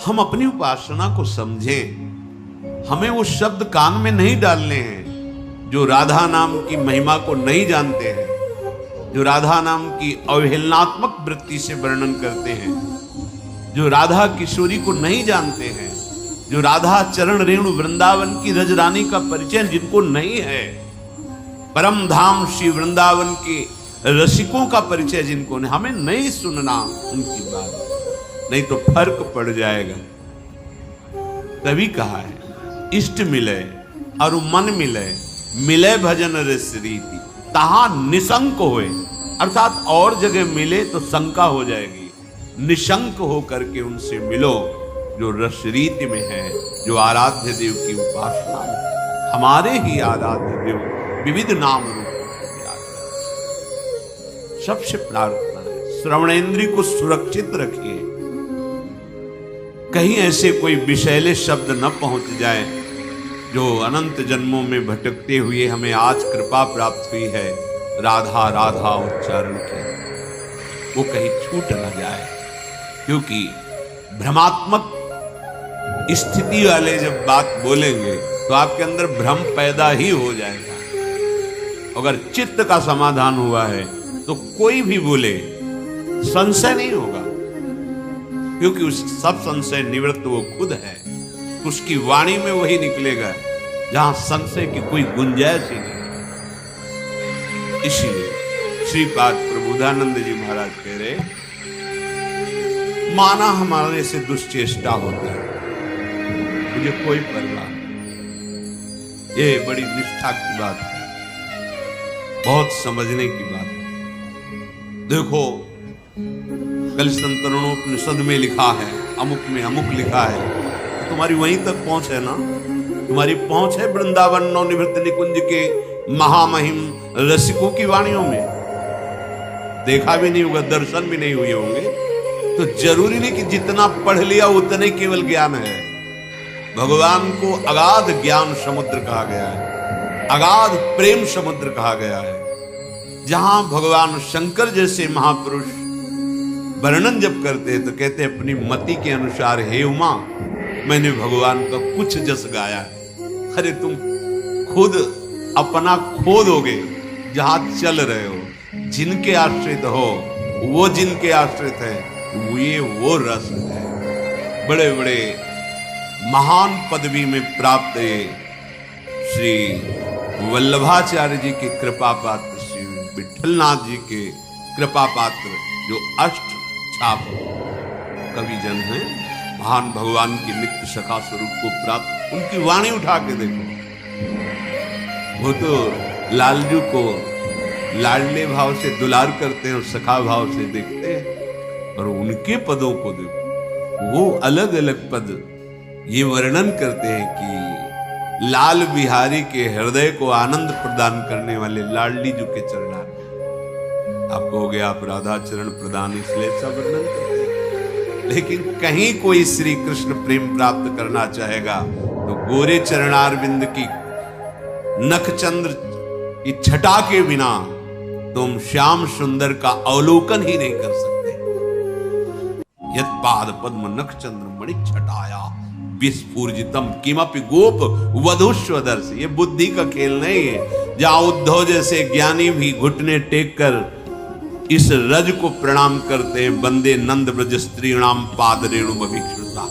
हम अपनी उपासना को समझें। हमें वो शब्द कान में नहीं डालने हैं जो राधा नाम की महिमा को नहीं जानते हैं, जो राधा नाम की अवहेलनात्मक वृत्ति से वर्णन करते हैं, जो राधा किशोरी को नहीं जानते हैं, जो राधा चरण रेणु वृंदावन की रजरानी का परिचय जिनको नहीं है, परम धाम श्री वृंदावन के रसिकों का परिचय जिनको नहीं, हमें नहीं सुनना उनकी बात, नहीं तो फर्क पड़ जाएगा। तभी कहा है इष्ट मिले और मन मिले, मिले भजन रस रीति तहां निशंक होए, अर्थात और जगह मिले तो शंका हो जाएगी, निशंक हो करके उनसे मिलो जो रस रीति में है, जो आराध्य देव की उपासना में। हमारे ही आराध्य देव विविध नाम रूप सबसे प्रार्थना है श्रवणेंद्रिय को सुरक्षित रखिए, कहीं ऐसे कोई विषैले शब्द न पहुंच जाए जो अनंत जन्मों में भटकते हुए हमें आज कृपा प्राप्त हुई है राधा राधा उच्चारण की, वो कहीं छूट न जाए। क्योंकि भ्रमात्मक स्थिति वाले जब बात बोलेंगे तो आपके अंदर भ्रम पैदा ही हो जाएगा। अगर चित्त का समाधान हुआ है तो कोई भी बोले संशय नहीं होगा, क्योंकि उस सब संशय निवृत्त वो खुद है। उसकी वाणी में वही निकलेगा जहां संशय की कोई गुंजाइश ही नहीं। इसीलिए श्रीपाद प्रबोधानंद जी महाराज कह रहे, माना हमारे से दुष्चेष्टा होती है, मुझे कोई परवाह नहीं। ये बड़ी निष्ठा की बात है, बहुत समझने की बात है। देखो कल संतरणोपनिषद में लिखा है, अमुक में अमुक लिखा है, तो तुम्हारी वहीं तक पहुंच है ना। तुम्हारी पहुंच है वृंदावन नवनिवृत्त निकुंज के महामहिम रसिकों की वाणियों में। देखा भी नहीं होगा, दर्शन भी नहीं हुए होंगे, तो जरूरी नहीं कि जितना पढ़ लिया उतने केवल ज्ञान है। भगवान को अगाध ज्ञान समुद्र कहा गया है, अगाध प्रेम समुद्र कहा गया है। जहां भगवान शंकर जैसे महापुरुष वर्णन जब करते हैं तो कहते हैं अपनी मति के अनुसार, हे उमा मैंने भगवान का कुछ जस गाया है। अरे तुम खुद अपना खो दोगे जहां चल रहे हो, जिनके आश्रित हो वो जिनके आश्रित है, वो रस है। बड़े बड़े महान पदवी में प्राप्त श्री वल्लभाचार्य जी के कृपा पात्र, श्री विठलनाथ जी के कृपा पात्र, जो अष्ट छाप कवि जन हैं, महान भगवान की नित्य सखा स्वरूप को प्राप्त, उनकी वाणी उठा के देखो। वो तो लालजू को लाडले भाव से दुलार करते हैं और सखा भाव से देखते हैं, और उनके पदों को देखो, वो अलग अलग पद ये वर्णन करते हैं कि लाल बिहारी के हृदय को आनंद प्रदान करने वाले लाडली जी के चरणार। आपको हो गया आप राधा चरण प्रदान, इसलिए ऐसा वर्णन करते हैं। लेकिन कहीं कोई श्री कृष्ण प्रेम प्राप्त करना चाहेगा तो गोरे चरणार बिंद की नखचंद्र की छटा के बिना तुम श्याम सुंदर का अवलोकन ही नहीं कर सकते। यद पाद पद्म नखचंद्र मणि छटाया विस्फूर्जितम किमपि गोप वधुष्वदर्श। ये बुद्धि का खेल नहीं है, जहां उद्धव जैसे ज्ञानी भी घुटने टेक कर इस रज को प्रणाम करते हैं, बंदे नंद ब्रज स्त्रीणाम पाद रेणु अभिक्षुता।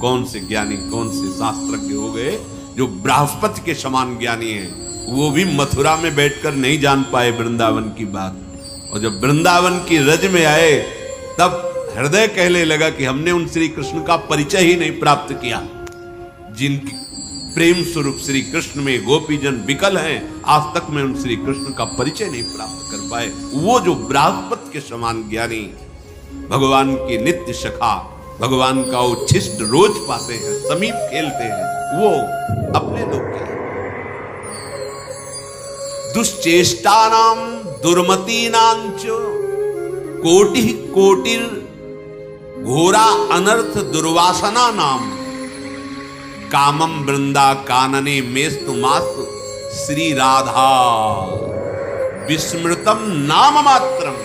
कौन से ज्ञानी, कौन से शास्त्रज्ञ हो गए जो बृहस्पति के समान ज्ञानी हैं, वो भी मथुरा में बैठकर नहीं जान पाए वृंदावन की बात। और जब वृंदावन की रज में आए तब हृदय कहने लगा कि हमने उन श्री कृष्ण का परिचय ही नहीं प्राप्त किया। जिनकी प्रेम स्वरूप श्री कृष्ण में गोपीजन विकल हैं, आज तक में उन श्री कृष्ण का परिचय नहीं प्राप्त कर पाए। वो जो बृहस्पति के समान ज्ञानी, भगवान की नित्य सखा, भगवान का उच्छिष्ट रोज पाते हैं, समीप खेलते हैं, वो अपने लोग के दुश्चेष्टानाम दुर्मतीनांच कोटि कोटिर घोरा अनर्थ दुर्वासना नाम कामम वृंदा कानने मेस्तु मास्तु श्री राधा विस्मृतम नाम मात्रम।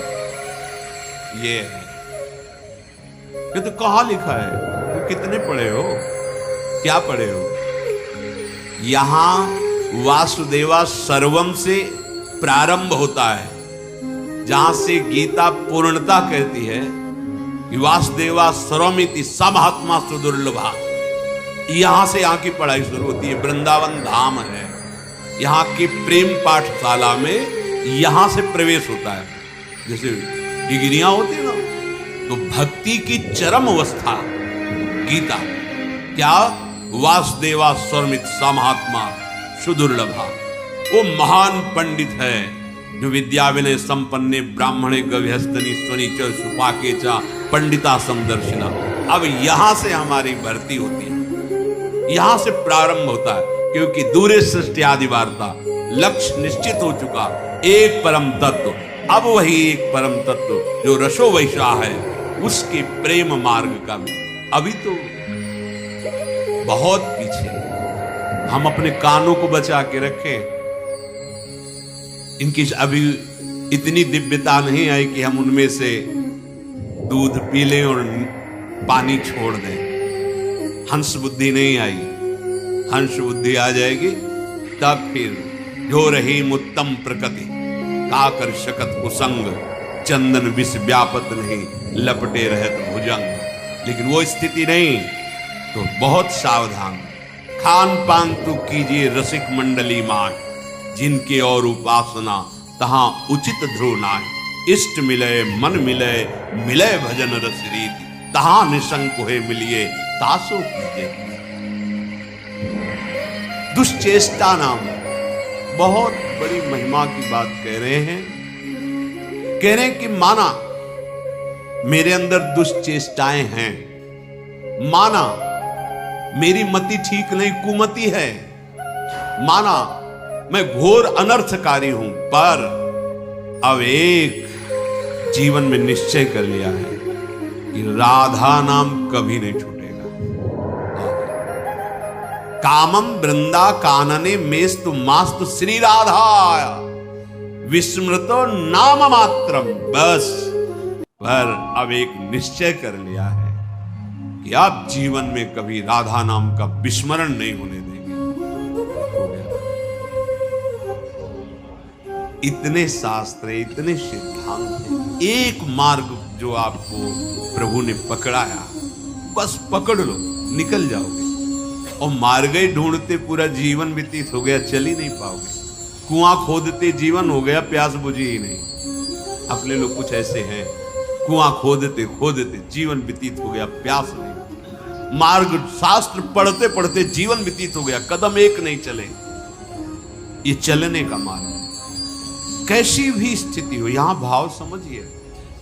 ये है ये तो कहां लिखा है? तो कितने पढ़े हो, क्या पढ़े हो? यहां वासुदेवा सर्वम से प्रारंभ होता है, जहां से गीता पूर्णता कहती है कि वासुदेवा सर्वमिति समहात्मा सुदुर्लभा। यहां से यहाँ की पढ़ाई शुरू होती है। वृंदावन धाम है, यहाँ की प्रेम पाठशाला में यहां से प्रवेश होता है। जैसे डिग्रियां होती है ना, तो भक्ति की चरम अवस्था गीता क्या? वासुदेवा स्वरमित समहात्मा सुदुर्लभा। वो महान पंडित है जो विद्या विनय संपन्ने ब्राह्मणे गव्यस्तनी स्वनिच सुपाके चा पंडिता समदर्शिना। अब यहां से हमारी भर्ती होती है, यहां से प्रारंभ होता है, क्योंकि दूरे सृष्टि आदि वार्ता, लक्ष्य निश्चित हो चुका, एक परम तत्व। अब वही एक परम तत्व जो रसो वैशा है, उसके प्रेम मार्ग का भी अभी तो बहुत पीछे। हम अपने कानों को बचा के रखें, इनकी अभी इतनी दिव्यता नहीं आई कि हम उनमें से दूध पी लें और पानी छोड़ दें। हंस बुद्धि नहीं आई, हंस बुद्धि आ जाएगी तब फिर जो रही उत्तम प्रकृति का कर शकत कुसंग, चंदन विष व्यापत नहीं लपटे रहत भुजंग। लेकिन वो स्थिति नहीं, तो बहुत सावधान। खान पान तो कीजिए रसिक मंडली मान, जिनके और उपासना तहां उचित ध्रुव नाय। इष्ट मिले मन मिले मिले भजन रस रीति, तहां निशंक होए मिलिए तासो कीजिए। दुष्चेष्टा नाम बहुत बड़ी महिमा की बात कह रहे हैं। कह रहे हैं कि माना मेरे अंदर दुष्चेष्टाएं हैं, माना मेरी मति ठीक नहीं, कुमति है, माना मैं घोर अनर्थकारी हूं, पर अब एक जीवन में निश्चय कर लिया है कि राधा नाम कभी नहीं छूटेगा। कामम वृंदा कानने मेस्तु मास्तु श्री राधा विस्मृतो नाम मात्रम। बस पर अब एक निश्चय कर लिया है कि आप जीवन में कभी राधा नाम का विस्मरण नहीं होने देंगे। इतने शास्त्र, इतने सिद्धांत, एक मार्ग जो आपको प्रभु ने पकड़ाया, बस पकड़ लो, निकल जाओगे। और मार्ग ही ढूंढते पूरा जीवन व्यतीत हो गया, चल ही नहीं पाओगे। कुआं खोदते जीवन हो गया, प्यास बुझी ही नहीं। अपने लोग कुछ ऐसे हैं, कुआं खोदते खोदते जीवन व्यतीत हो गया, प्यास नहीं। मार्ग शास्त्र पढ़ते पढ़ते जीवन व्यतीत हो गया, कदम एक नहीं चले। ये चलने का मार्ग। कैसी भी स्थिति हो, यहां भाव समझिए,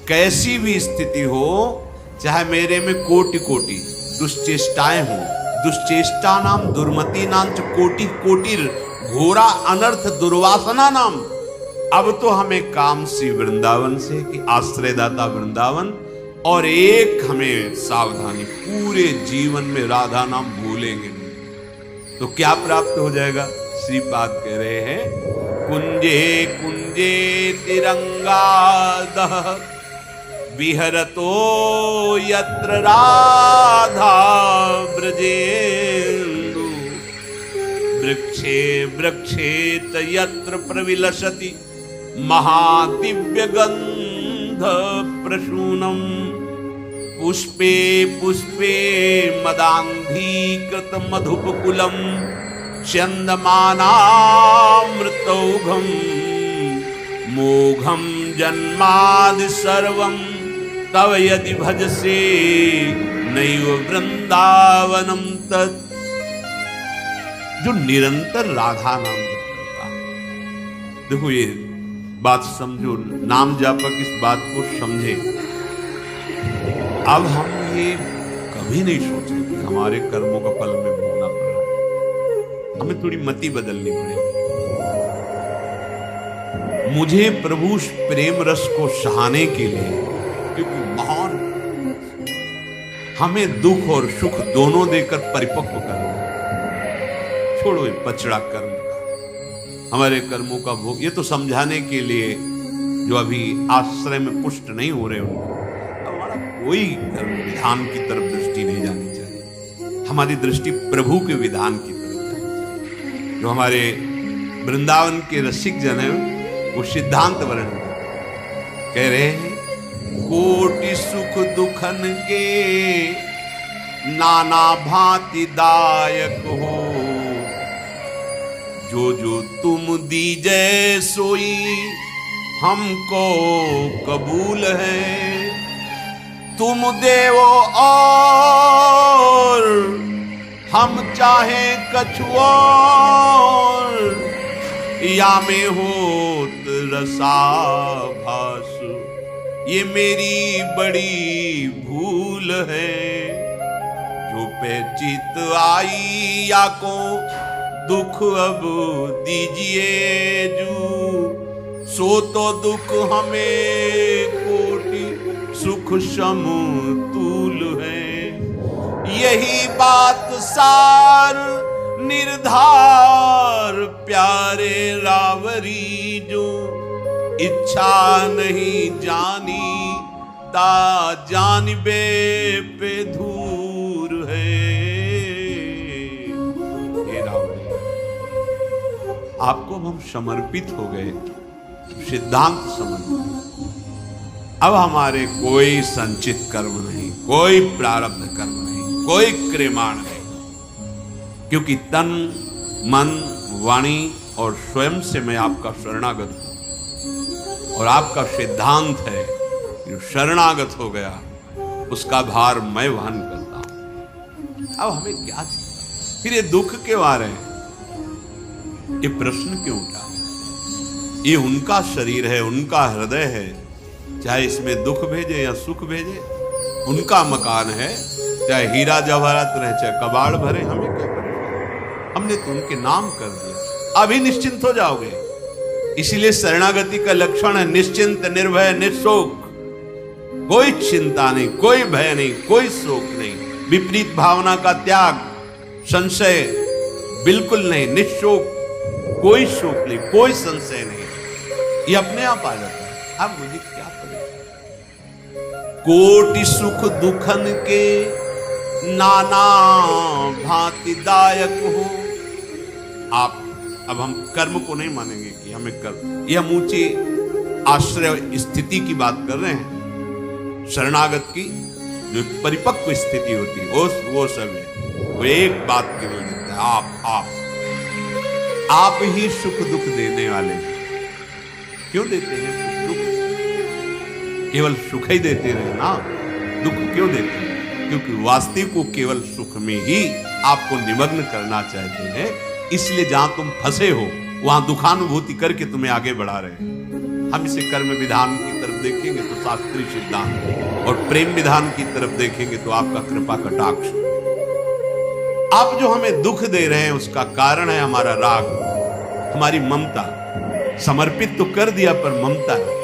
कैसी भी स्थिति हो, चाहे मेरे में कोटि कोटि दुष्चेष्टाएं हो, दुष्चेष्टा नाम दुर्मति नाम च कोटि कोटिर घोरा अनर्थ दुर्वासना नाम। अब तो हमें काम सी वृंदावन से कि आश्रयदाता वृंदावन, और एक हमें सावधानी, पूरे जीवन में राधा नाम भूलेंगे नहीं तो क्या प्राप्त हो जाएगा? श्रीपाद कह रहे हैं, कुंजे कुंजे तिरंगादः विहरतो यत्र राधा ब्रजेन्दु, वृक्षे वृक्षे च यत्र प्रविलसति महादिव्य गंध प्रसूनम, पुष्पे पुष्पे मदांधीकृत मधुपकुलम चंदमानामृतौघम मोघम जन्मादि सर्वं तव यदि भजसे नैव वृंदावनम तत्। जो निरंतर राधा नाम करता है, देखो ये बात समझो, नाम जापक इस बात को समझे। अब हम ये कभी नहीं सोचे कि हमारे कर्मों का फल हमें भोगना पड़ रहा है, हमें थोड़ी मति बदलनी पड़ेगी। मुझे प्रभु प्रेम रस को सहाने के लिए, क्योंकि महान हमें दुख और सुख दोनों देकर परिपक्व करना, छोड़ो ये पचड़ा कर्म का, हमारे कर्मों का भोग। ये तो समझाने के लिए जो अभी आश्रय में पुष्ट नहीं हो रहे उनको, हमारा कोई विधान की तरफ दृष्टि नहीं जानी चाहिए। हमारी दृष्टि प्रभु के विधान की तरफ जानी चाहिए। जो हमारे वृंदावन के रसिक जन हैं वो सिद्धांत वर्णन कह रहे हैं, कोटि सुख दुखन के नाना भांति दायक हो, जो जो तुम दीजे सोई हमको कबूल है। तुम देवो और हम चाहे कछु और, या में होत रसाभास, ये मेरी बड़ी भूल है। जो पे चित आई या को दुख अब दीजिए जू, सो तो दुख हमें कोटि सुख समतुल है। यही बात सार निर्धार प्यारे रावरी, जो इच्छा नहीं जानी ता जानबे पे धूर है। हे रावरी, आपको हम समर्पित हो गए, सिद्धांत समझ गए। अब हमारे कोई संचित कर्म नहीं, कोई प्रारब्ध कर्म नहीं, कोई क्रियमाण नहीं, क्योंकि तन मन वाणी और स्वयं से मैं आपका शरणागत हूं। और आपका सिद्धांत है जो शरणागत हो गया उसका भार मैं वहन करता हूं। अब हमें क्या चिंता, फिर ये दुख क्यों आ रहे हैं, ये प्रश्न क्यों उठा? ये उनका शरीर है, उनका हृदय है, चाहे इसमें दुख भेजे या सुख भेजे, उनका मकान है, चाहे हीरा जवाहरात रहे चाहे कबाड़ भरे, हमें क्या पड़ेगा? हमने तो उनके नाम कर दिया, अभी निश्चिंत हो जाओगे। इसलिए शरणागति का लक्षण है निश्चिंत, निर्भय, निशोक। कोई चिंता नहीं, कोई भय नहीं, कोई शोक नहीं, विपरीत भावना का त्याग, संशय बिल्कुल नहीं, निशोक, कोई शोक नहीं, कोई संशय नहीं, ये अपने आप आ जाता है। अब मुझे क्या परेशान? कोटि सुख दुखन के नाना भांति दायक हो। आप अब हम कर्म को नहीं मानेंगे कि हमें कर्म, ये हम ऊंची आश्रय स्थिति की बात कर रहे हैं। शरणागत की जो परिपक्व स्थिति होती है वो सब है। वो एक बात केवल देता है, आप ही सुख दुख देने वाले हैं। क्यों देते हैं सुख दुख? केवल सुख ही देते रहे ना, दुख क्यों देते हैं? क्योंकि वास्तविक को केवल सुख में ही आपको निमग्न करना चाहते हैं। इसलिए जहां तुम फंसे हो वहां दुखानुभूति करके तुम्हें आगे बढ़ा रहे हैं। हम इसे कर्म विधान की तरफ देखेंगे तो शास्त्रीय सिद्धांत, और प्रेम विधान की तरफ देखेंगे तो आपका कृपा कटाक्ष। आप जो हमें दुख दे रहे हैं उसका कारण है हमारा राग, हमारी ममता। समर्पित तो कर दिया पर ममता है।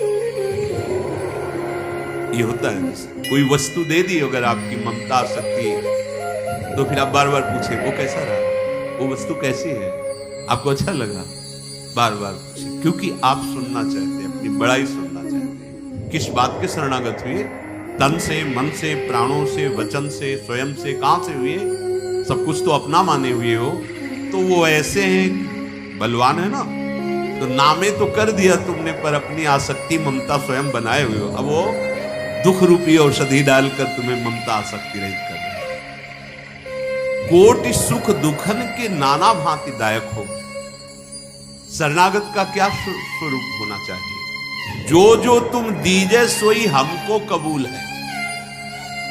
ये होता है, कोई वस्तु दे दी, अगर आपकी ममता आ सकती है तो फिर आप बार बार पूछे वो कैसा रहा, वो वस्तु कैसी है, आपको अच्छा लगा, बार बार पूछे, क्योंकि आप सुनना चाहते हैं, अपनी बड़ाई सुनना चाहते हैं। किस बात के शरणागत हुए? तन से, मन से, प्राणों से, वचन से, स्वयं से। कहां से हुए? सब कुछ तो अपना माने हुए हो। तो वो ऐसे हैं, बलवान है ना, तो नामे तो कर दिया तुमने, पर अपनी आसक्ति ममता स्वयं बनाए हुए हो। अब वो दुख रूपी औषधि डालकर तुम्हें ममता आसक्ति रहित कर रहे हैं। कोटि सुख दुखन के नाना भांति दायक हो। शरणागत का क्या स्वरूप होना चाहिए? जो जो तुम दीजे सोई हमको कबूल है।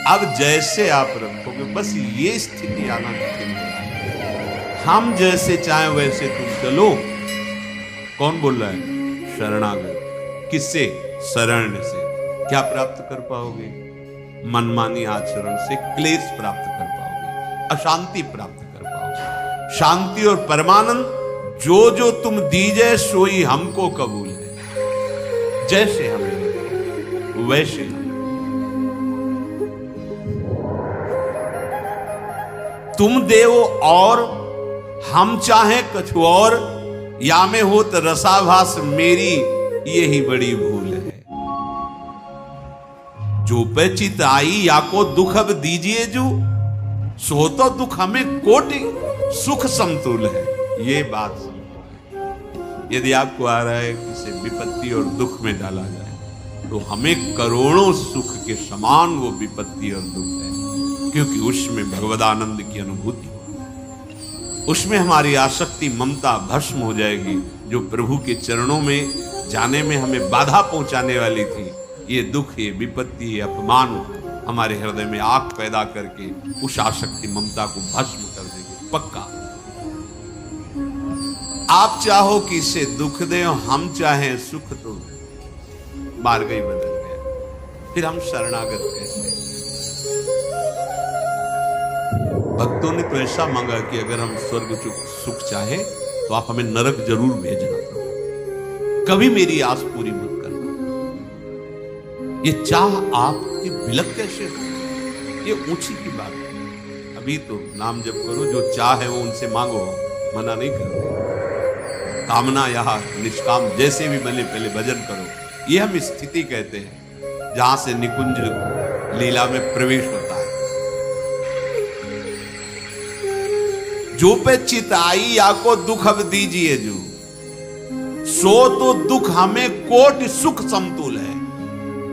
अब जैसे आप रखोगे, बस ये स्थिति आना कठिन है। हम जैसे चाहें वैसे तुम चलो। कौन बोल रहा है? शरणागत। किससे? शरण से। क्या प्राप्त कर पाओगे? मनमानी आचरण से क्लेश प्राप्त कर पाओगे, अशांति प्राप्त कर पाओगे। शांति और परमानंद जो जो तुम दीजे सोई हमको कबूल है। जैसे हमें वैसे हम। तुम देवो और हम चाहे कछु और, या में होत रसाभास मेरी यही बड़ी भूल है। जो जो पे चित आई या को दुख अब दीजिए जो, सो तो दुख हमें कोटि सुख समतुल है। ये बात यदि आपको आ रहा है किसी विपत्ति और दुख में डाला जाए तो हमें करोड़ों सुख के समान वो विपत्ति और दुख है, क्योंकि उसमें भगवदानंद की अनुभूति, उसमें हमारी आसक्ति ममता भस्म हो जाएगी। जो प्रभु के चरणों में जाने में हमें बाधा पहुंचाने वाली थी, ये दुख, ये विपत्ति, ये अपमान हमारे हृदय में आग पैदा करके उस आसक्ति ममता को भस्म कर देगी पक्का। आप चाहो कि इसे दुख दे, हम चाहें सुख, तो मार्ग ही बदल गया। फिर हम शरणागत कैसे? भक्तों ने तो ऐसा मांगा कि अगर हम स्वर्ग सुख चाहे तो आप हमें नरक जरूर भेजना, कभी मेरी आस पूरी मत करना। ये चाह आपकी बिलक कैसे हो? ये ऊंची की बात है। अभी तो नाम जप करो, जो चाह है वो उनसे मांगो, मना नहीं करते। कामना यहाँ निष्काम जैसे भी बने पहले भजन करो। ये हम स्थिति कहते हैं जहां से निकुंज लीला में प्रवेश होता है। जो पे चित आई या को दुख अब दीजिए जो, सो तो दुख हमें कोटि सुख समतुल है।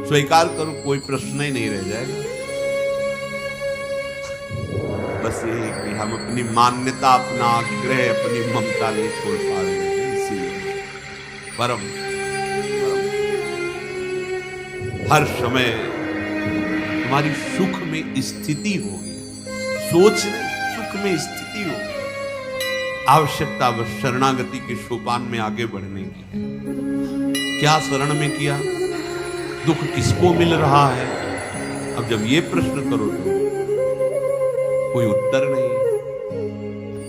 स्वीकार करो, कोई प्रश्न ही नहीं रह जाएगा। बस ये कि हम अपनी मान्यता, अपना आग्रह, अपनी ममता नहीं छोड़ पा रहे हैं। इसीलिए परम हर समय हमारी सुख में स्थिति होगी, सोच नहीं, सुख में स्थिति होगी। आवश्यकता बस शरणागति के सोपान में आगे बढ़ने की है। क्या शरण में किया, दुख किसको मिल रहा है? अब जब ये प्रश्न करो तो कोई उत्तर नहीं,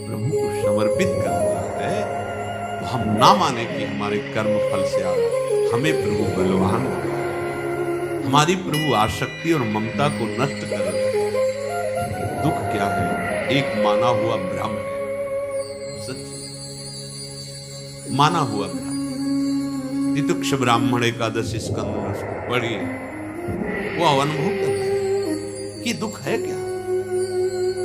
प्रभु को समर्पित कर दिया है, तो हम ना माने कि हमारे कर्म फल से आ रहा। हमें प्रभु बलवान, हमारी प्रभु आसक्ति और ममता को नष्ट कर रहे हैं। दुख क्या है? एक माना हुआ भ्रम है, सच माना हुआ भ्रम। तितुक्ष ब्राह्मण एकादश स्कंद में उसको पढ़िए, वो अनुभव करता है कि दुख है क्या।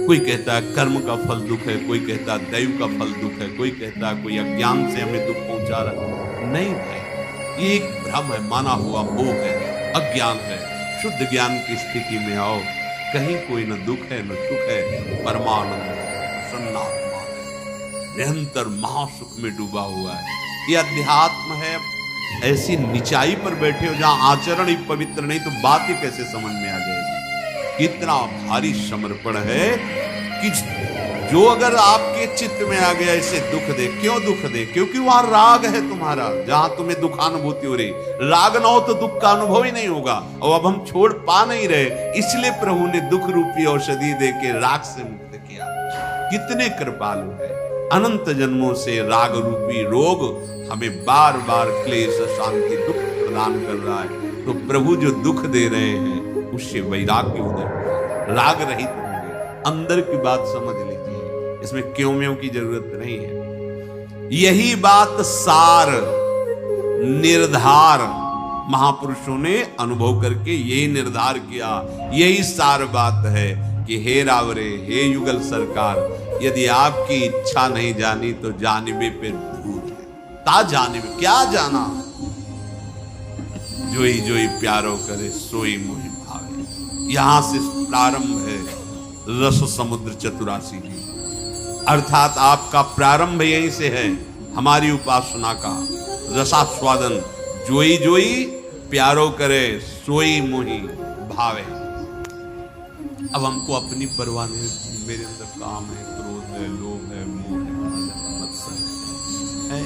कोई कहता है कर्म का फल दुख है, कोई कहता है दैव का फल दुख है, कोई कहता है कोई अज्ञान से हमें दुख पहुंचा रहा है। नहीं भाई, ये एक भ्रम है, माना हुआ मोह है, अज्ञान है। शुद्ध ज्ञान की स्थिति में आओ, कहीं कोई न दुख है न सुख है, परमानंद सन्नात्मा है, निरंतर महासुख में डूबा हुआ है। ये अध्यात्म है। ऐसी निचाई पर बैठे हो जहां आचरण ही पवित्र नहीं, तो बात ही कैसे समझ में आ जाएगी। कितना भारी समर्पण है कि जो अगर आपके चित्त में आ गया इसे दुख दे। क्यों दुख दे? क्योंकि वहां राग है तुम्हारा, जहां तुम्हें दुखानुभूति हो रही। राग ना हो तो दुख का अनुभव ही नहीं होगा। और अब हम छोड़ पा नहीं रहे, इसलिए प्रभु ने दुख रूपी औषधि देके राग से मुक्त किया। कितने कृपालु है। अनंत जन्मों से राग रूपी रोग हमें बार बार क्लेश, शांति, दुख प्रदान कर रहा है। तो प्रभु जो दुख दे रहे हैं उससे वैराग्य उदय, राग रहित होंगे। अंदर की बात समझ लीजिए, इसमें क्यों म्यों की जरूरत नहीं है। यही बात सार निर्धार महापुरुषों ने अनुभव करके यही निर्धार किया। यही सार बात है कि हे रावरे, हे युगल सरकार, यदि आपकी इच्छा नहीं जानी तो जानिबे पे भूत है। ता जानिबे, क्या जाना? जोई जोई प्यारो करे सोई मोहि भावे। यहां से प्रारंभ है रस समुद्र चतुरासी की, अर्थात आपका प्रारंभ यहीं से है। हमारी उपासना का रसास्वादन, जोई जोई प्यारो करे सोई मोहि भावे। अब हमको अपनी परवाह नहीं, मेरे अंदर काम है, क्रोध है, लोभ है, मोह है, मत्सर है,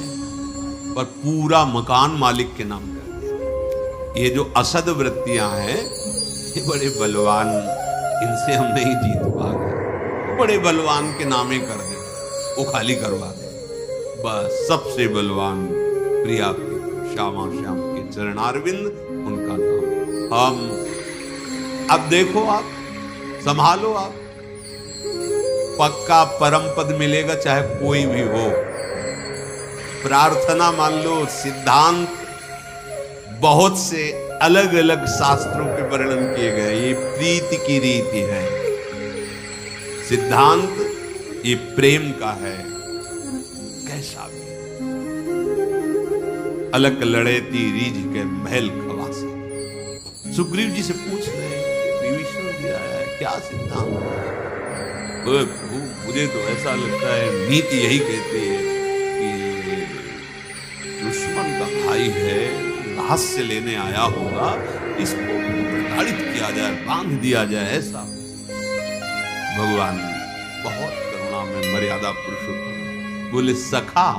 पर पूरा मकान मालिक के नाम कर दिया। ये जो असद वृत्तियां हैं, ये बड़े बलवान, इनसे हम नहीं जीत पा रहे। बड़े बलवान के नामे कर दे, वो खाली करवा दे। बस सबसे बलवान प्रिया श्यामा श्याम के चरणारविंद, उनका नाम। हम अब देखो, आप संभालो, आप पक्का परम पद मिलेगा, चाहे कोई भी हो। प्रार्थना मान लो, सिद्धांत बहुत से अलग अलग शास्त्रों के वर्णन किए गए। ये प्रीति की रीति है, सिद्धांत ये प्रेम का है। कैसा भी अलग लड़े ती रीझ के महल खवासे। सुग्रीव जी से पूछ रहे हैं विभीषण जी आया है, क्या सिद्धांत है? प्रभु मुझे तो ऐसा लगता है नीति यही कहती है कि दुश्मन का भाई है, रहस्य लेने आया होगा, इसको प्रताड़ित किया जाए, बांध दिया जाए। ऐसा भगवान बहुत करुणा में मर्यादा पुरुषोत्तम बोले, सखा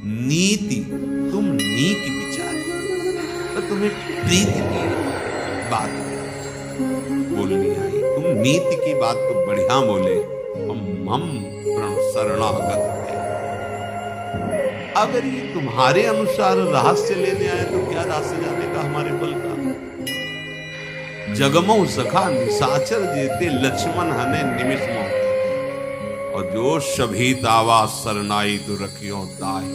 नीति तुम नीति विचार, तो तुम्हें प्रीति की बात बोलनी आई। तुम नीति की बात तो बढ़िया बोले, हम शरणागत है। अगर ये तुम्हारे अनुसार रहस्य लेने आए तो क्या रहस्य जाने का हमारे बल का। जगमो सखा निशाचर जेते लक्ष्मण हने निमिष मोह, और जो सभी तावा सरनाई तो रखियो ताई।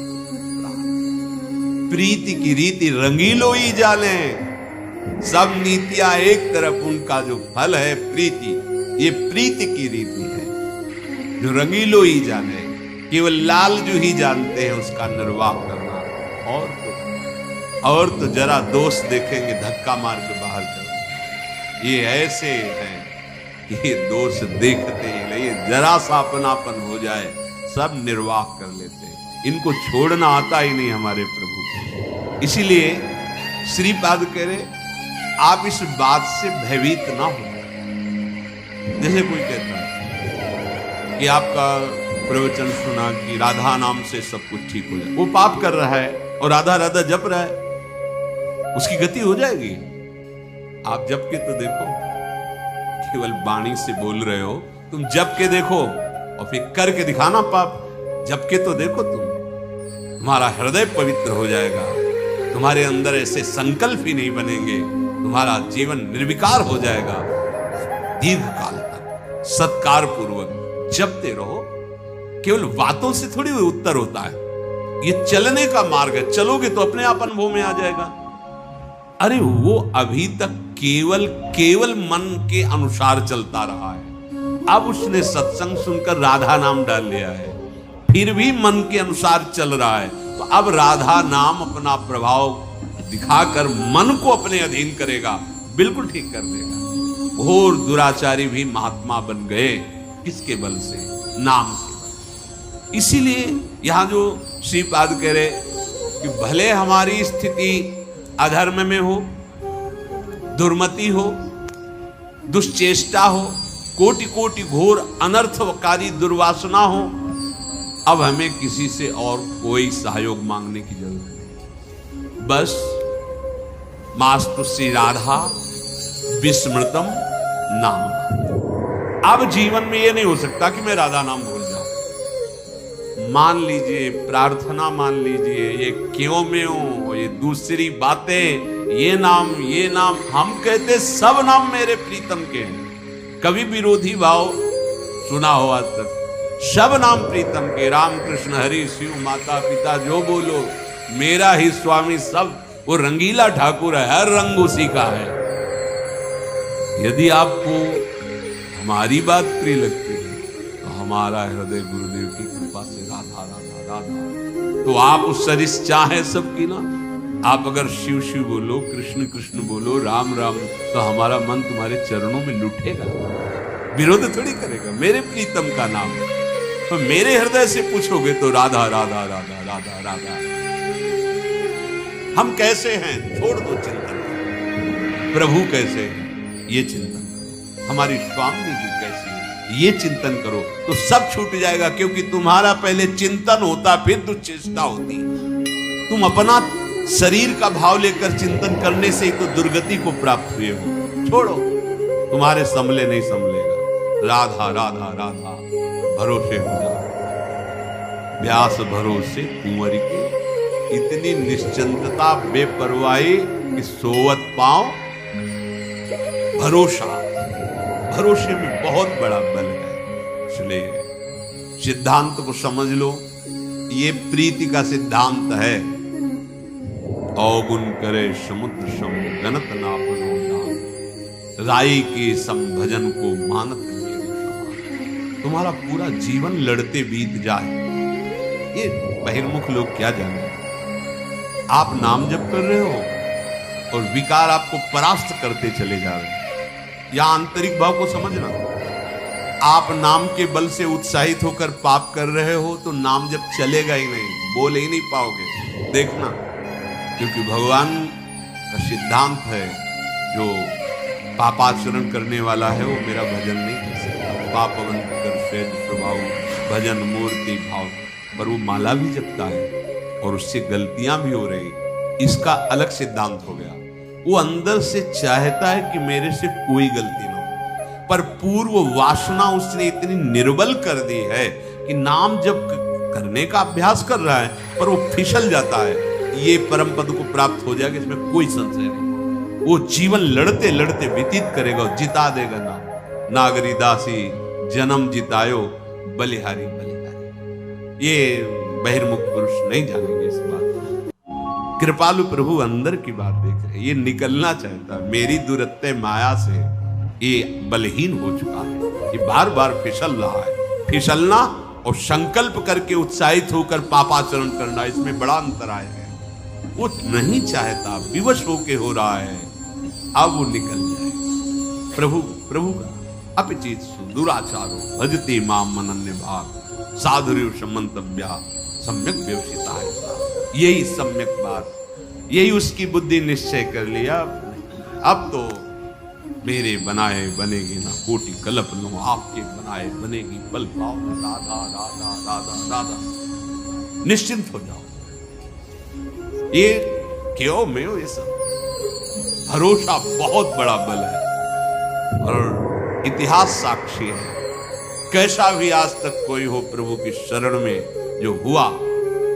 प्रीति की रीति रंगीलो ही जाने, सब नीतियां एक तरफ, उनका जो फल है प्रीति, ये प्रीति की रीति है जो रंगीलो ही जाने। केवल लालजू ही जानते हैं उसका निर्वाह करना, और तो जरा दोष देखेंगे धक्का मार के बाहर कर। ये ऐसे हैं कि ये दोष देखते ही नहीं, जरा सा अपनापन हो जाए सब निर्वाह कर लेते हैं। इनको छोड़ना आता ही नहीं हमारे प्रभु को। इसीलिए श्रीपाद कह रहे, आप इस बात से भयभीत ना हो। जैसे कोई कहता है कि आपका प्रवचन सुना कि राधा नाम से सब कुछ ठीक हो जाए, वो पाप कर रहा है और राधा राधा जप रहा है, उसकी गति हो जाएगी। आप जप के तो देखो, केवल वाणी से बोल रहे हो, तुम जप के देखो और फिर करके दिखाना पाप। जप के तो देखो, तुम्हारा हृदय पवित्र हो जाएगा, तुम्हारे अंदर ऐसे संकल्प ही नहीं बनेंगे, तुम्हारा जीवन निर्विकार हो जाएगा। दीर्घ काल तक सत्कार पूर्वक जपते रहो। केवल बातों से थोड़ी उत्तर होता है, ये चलने का मार्ग है। चलोगे तो अपने आप अनुभव में आ जाएगा। अरे वो अभी तक केवल मन के अनुसार चलता रहा है, अब उसने सत्संग सुनकर राधा नाम डाल लिया है, फिर भी मन के अनुसार चल रहा है। तो अब राधा नाम अपना प्रभाव दिखाकर मन को अपने अधीन करेगा, बिल्कुल ठीक कर देगा। घोर दुराचारी भी महात्मा बन गए, किसके बल से? नाम के बल। इसीलिए यहां जो श्रीपाद कह रहे कि भले हमारी स्थिति अधर्म में हो, दुर्मति हो, दुश्चेष्टा हो, कोटि कोटि घोर अनर्थकारी दुर्वासना हो, अब हमें किसी से और कोई सहयोग मांगने की जरूरत नहीं। बस मास्तु श्री राधा विस्मृतम नाम। अब जीवन में यह नहीं हो सकता कि मैं राधा नाम भूल जाऊं। मान लीजिए, प्रार्थना मान लीजिए, ये क्यों में हो, ये दूसरी बातें, ये नाम हम कहते सब नाम मेरे प्रीतम के हैं। कभी विरोधी भाव सुना हो आज तक? सब नाम प्रीतम के, राम कृष्ण हरि शिव माता पिता जो बोलो मेरा ही स्वामी सब। वो रंगीला ठाकुर है, हर रंग उसी का है। यदि आपको हमारी बात प्रिय लगती है तो हमारा हृदय गुरुदेव की कृपा से राधा राधा राधा। तो आप उस सरिस चाहे सबकी ना, आप अगर शिव शिव बोलो, कृष्ण कृष्ण बोलो, राम राम, तो हमारा मन तुम्हारे चरणों में लुटेगा, विरोध थोड़ी करेगा। मेरे प्रीतम का नाम तो मेरे हृदय से पूछोगे तो राधा राधा राधा राधा राधा। हम कैसे हैं छोड़ दो चिंतन, प्रभु कैसे हैं ये चिंतन करो, हमारी स्वामी जी कैसी है ये चिंतन करो, तो सब छूट जाएगा। क्योंकि तुम्हारा पहले चिंतन होता, फिर दुश्चेष्टा होती। तुम अपना शरीर का भाव लेकर चिंतन करने से ही तो दुर्गति को प्राप्त हुए हो। छोड़ो, तुम्हारे संभले नहीं संभलेगा। राधा राधा राधा भरोसे हो जाओ। व्यास भरोसे कुंवर के, इतनी निश्चिंतता बेपरवाही कि सोवत पाओ भरोसा। भरोसे में बहुत बड़ा बल है। इसलिए सिद्धांत को समझ लो, ये प्रीति का सिद्धांत है। अवगुण करे समुद्र सम गणत ना बनो नाम, राई के संभजन को मानत मेरु समान। तुम्हारा पूरा जीवन लड़ते बीत जाए, ये बहिर्मुख लोग क्या जाने। आप नाम जप कर रहे हो और विकार आपको परास्त करते चले जा रहे हैं। या आंतरिक भाव को समझना, आप नाम के बल से उत्साहित होकर पाप कर रहे हो तो नाम जब चलेगा ही नहीं, बोल ही नहीं पाओगे। देखना, क्योंकि भगवान का सिद्धांत है जो पापाचरण करने वाला है वो मेरा भजन नहीं कर सकता। पापवंत कर सेज स्वभाव भजन मूर्ति भाव, पर वो माला भी जपता है और उससे गलतियां भी हो रही, इसका अलग सिद्धांत हो गया। वो अंदर से चाहता है कि मेरे से कोई गलती ना हो, पर पूर्व वासना उसने इतनी निर्बल कर दी है कि नाम जब करने का अभ्यास कर रहा है पर वो फिसल जाता है। ये परम पद को प्राप्त हो जाएगा, इसमें कोई संशय नहीं। वो जीवन लड़ते लड़ते व्यतीत करेगा, जिता देगा नाम। नागरी दासी जन्म जितायो बलिहारी बलिहारी। ये बहिर्मुख पुरुष नहीं जानेंगे इस बात को। कृपालु प्रभु अंदर की बात देख रहे, ये निकलना चाहता है। मेरी दुरत्ते माया से ये बलहीन हो चुका है, ये बार बार फिसल रहा है। फिसलना और संकल्प करके उत्साहित होकर पापाचरण करना, इसमें बड़ा अंतराय है। वो नहीं चाहता, विवश होके हो रहा है, अब वो निकल जाए। प्रभु प्रभु का अपचित दुराचारो भजते माम मनन्य भाग साधुर्य समंतव्या सम्यक व्यवसिता है। यही सम्यक बात, यही उसकी बुद्धि निश्चय कर लिया। अब तो मेरे बनाए बनेगी ना कोटि कल्प लो, आपके बनाए बनेगी बल पाओ राधा राधा राधा राधा। निश्चिंत हो जाओ। ये क्यों में हो, ये सब भरोसा बहुत बड़ा बल है और इतिहास साक्षी है। कैसा भी आज तक कोई हो प्रभु की शरण में जो हुआ,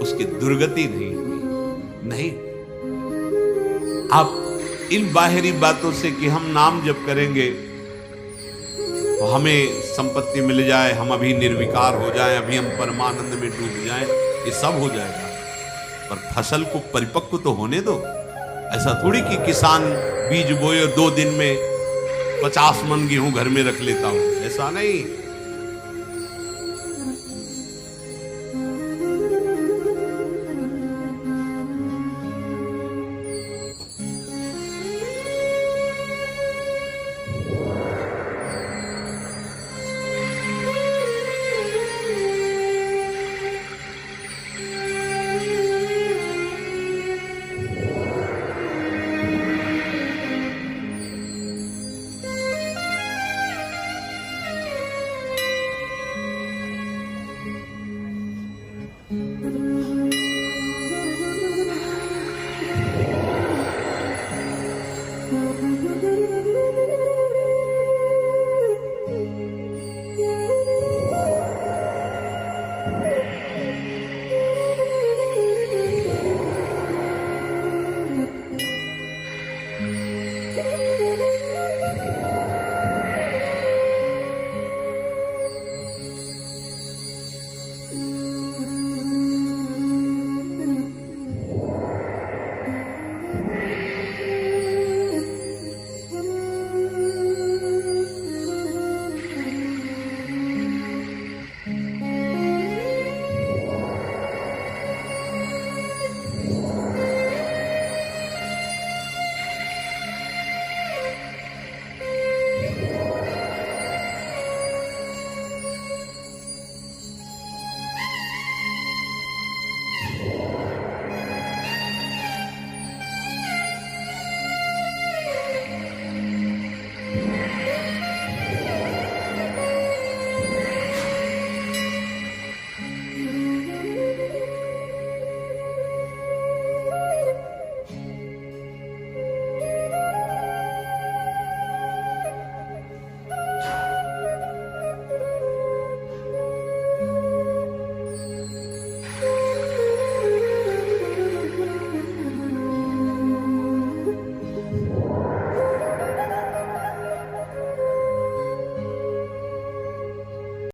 उसकी दुर्गति नहीं हुई। नहीं, आप इन बाहरी बातों से कि हम नाम जप करेंगे तो हमें संपत्ति मिल जाए, हम अभी निर्विकार हो जाएं, अभी हम परमानंद में डूब जाएं, ये सब हो जाएगा। पर फसल को परिपक्व तो होने दो। ऐसा थोड़ी कि किसान बीज बोए 2 दिन में 50 मन गेहूं घर में रख लेता हूं, ऐसा नहीं।